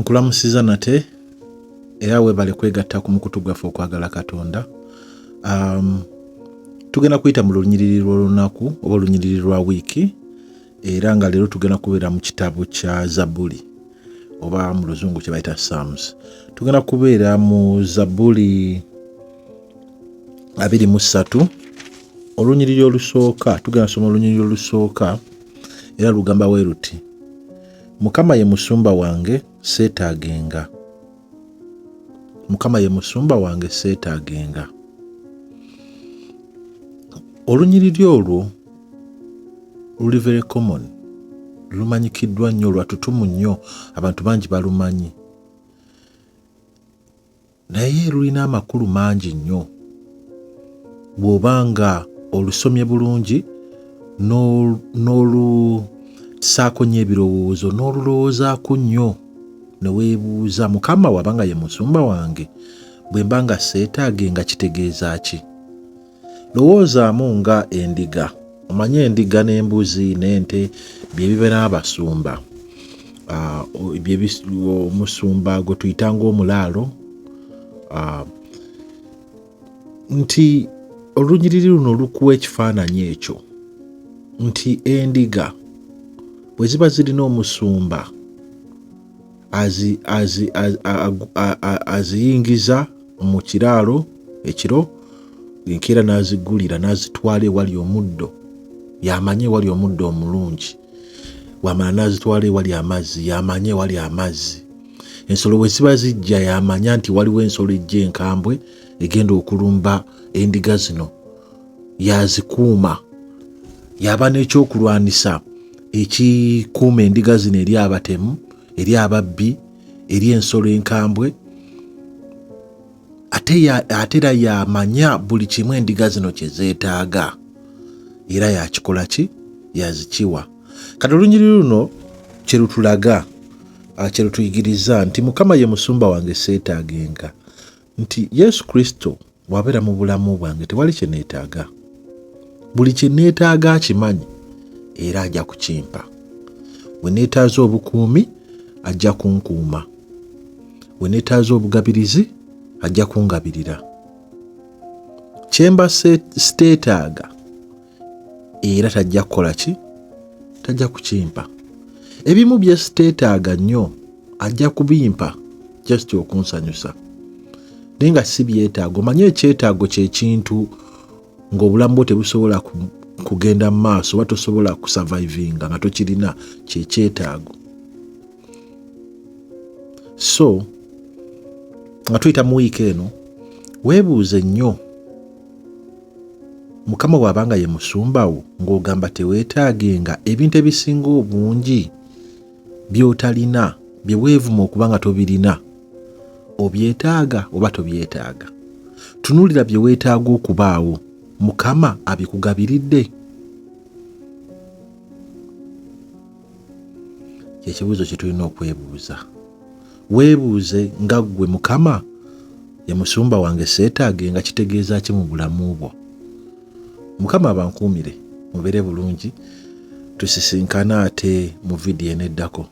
Nkulamusiza nate era weebale kwegatta ku mukutu gwaffe okwagala Katonda. Tugenda kuyita mu lunyiriri lw'olunaku oba olunyiriri lwa wiiki, era nga leero tugenda kubeera mu kitabo kya Zabbuli oba mu luzungu kye bayita Psalms. Tugenda kubeera mu Zabbuli 23 olunyiriri olusooka. Tugenda kusoma olunyiriri olusooka era lugamba bwe luti: Mukama ye musumba wange seetaagenga. Mukama ye musumba wange seetaagenga. Olunyiriri olwo luli very common, lumanyikiddwa nnyo, lwatutumu nnyo, abantu bangi balumanyi, naye lulina amakulu mangi nnyo bw'oba nga olusomye bulungi n'olusaako nnyo ebirowoozo n'olulowoozaako nnyo ne weebuuza, Mukama wabanga ye musumba wange, bwe mba nga seetaagenga kitegeeza ki? Lowoozaamu nga endiga. Omanye endiga n'embuzi n'ente bye biba n'abasumba. Omusumba gwe tuyita ng'omulaalo. Nti olunyiriri luno lukuwa ekifaananyi ekyo nti endiga bwe ziba zirina omusumba aziyingiza mu kiraalo ekiro, enkeera n'azigulira n'azitwala ewali omuddo, yamanye ewali omuddo omulungi, wamala n'azitwala ewali amazzi, yamanye ewali amazzi. Ensolo bwe ziba zijja yamanya nti waliwo ensolo ejja enkambwe egenda okulumba endiga zino, yazikuuma, yaba n'ekyokulwanisa ekikuuma endiga zino eri abatemu, eri ababbi, eri ensolo enkambwe. Ate era yamanya buli kimu endiga zino kye zeetaaga, era yakikola ki? Yazikiwa. Kati olunyiriri luno kye lutulaga, kye lutuyigiriza nti Mukama ye musumba wange seetaagenga, nti Yesu Kristo bw'abeera mu bulamu bwange tewali kye neetaaga. Buli kye neetaaga akimanyi era ajja kukimpa. Bwe neetaaza obukuumi ajja kunkuuma, bwe neetaaza obugabirizi ajja kungabirira. Kyemba siteetaaga era tajja kukola ki? Tajja kukimpa. Ebimu bye siteetaaga nnyo ajja kubimpa just okunsanyusa, naye nga si byetaago. Omanye ekyetaago kye kintu ng'obulamu bwo tebusobola kugenda mu maaso oba tosobola kusurvivinga nga tokirina, kye kyetaago. So nga tuyita mu wiiki eno, weebuuze nnyo, Mukama bw'abanga ye musumba wo ng'ogamba teweetaagenga ebintu ebisinga obungi by'otalina, bye weevuma okuba nga tobirina, obyetaaga oba tobyetaaga? Tunuulira bye weetaaga okubaawo, Mukama abikugabiridde? Ekibuuzo kye tulina okwebuuza. Weebuuze nga ggwe Mukama ye musumba wange seetaagenga kitegeeza ki mu bulamu bwo? Mukama abankuumire, mubeere bulungi, tusisinkana ate mu vidiyo eneddako.